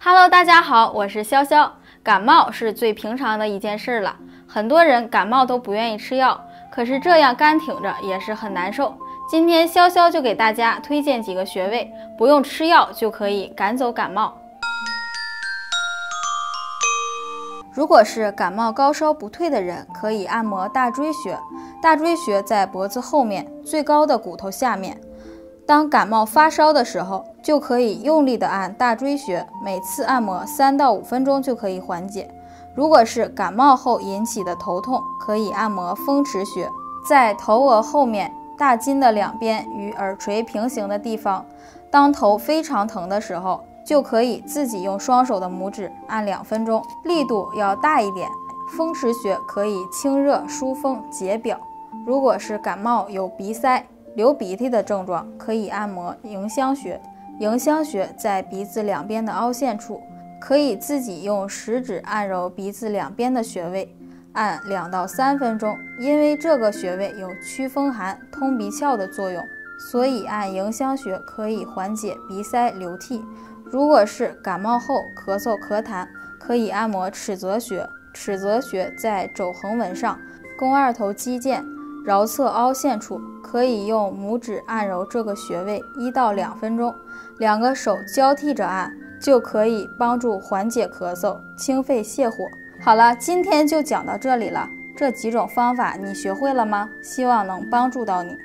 Hello， 大家好，我是潇潇。感冒是最平常的一件事了，很多人感冒都不愿意吃药，可是这样干挺着也是很难受。今天潇潇就给大家推荐几个穴位，不用吃药就可以赶走感冒。如果是感冒高烧不退的人，可以按摩大椎穴。大椎穴在脖子后面最高的骨头下面。当感冒发烧的时候，就可以用力的按大椎穴，每次按摩3到5分钟就可以缓解。如果是感冒后引起的头痛，可以按摩风池穴，在头额后面大筋的两边与耳垂平行的地方。当头非常疼的时候，就可以自己用双手的拇指按2分钟，力度要大一点。风池穴可以清热疏风解表。如果是感冒有鼻塞、流鼻涕的症状，可以按摩迎香穴。迎香穴在鼻子两边的凹陷处，可以自己用食指按揉鼻子两边的穴位，按2到3分钟。因为这个穴位有祛风寒、通鼻窍的作用，所以按迎香穴可以缓解鼻塞流涕。如果是感冒后咳嗽咳痰，可以按摩尺泽穴。尺泽穴在肘横纹上，肱二头肌腱桡侧凹陷处，可以用拇指按揉这个穴位1到2分钟，2个手交替着按，就可以帮助缓解咳嗽、清肺泻火。好了，今天就讲到这里了。这几种方法你学会了吗？希望能帮助到你。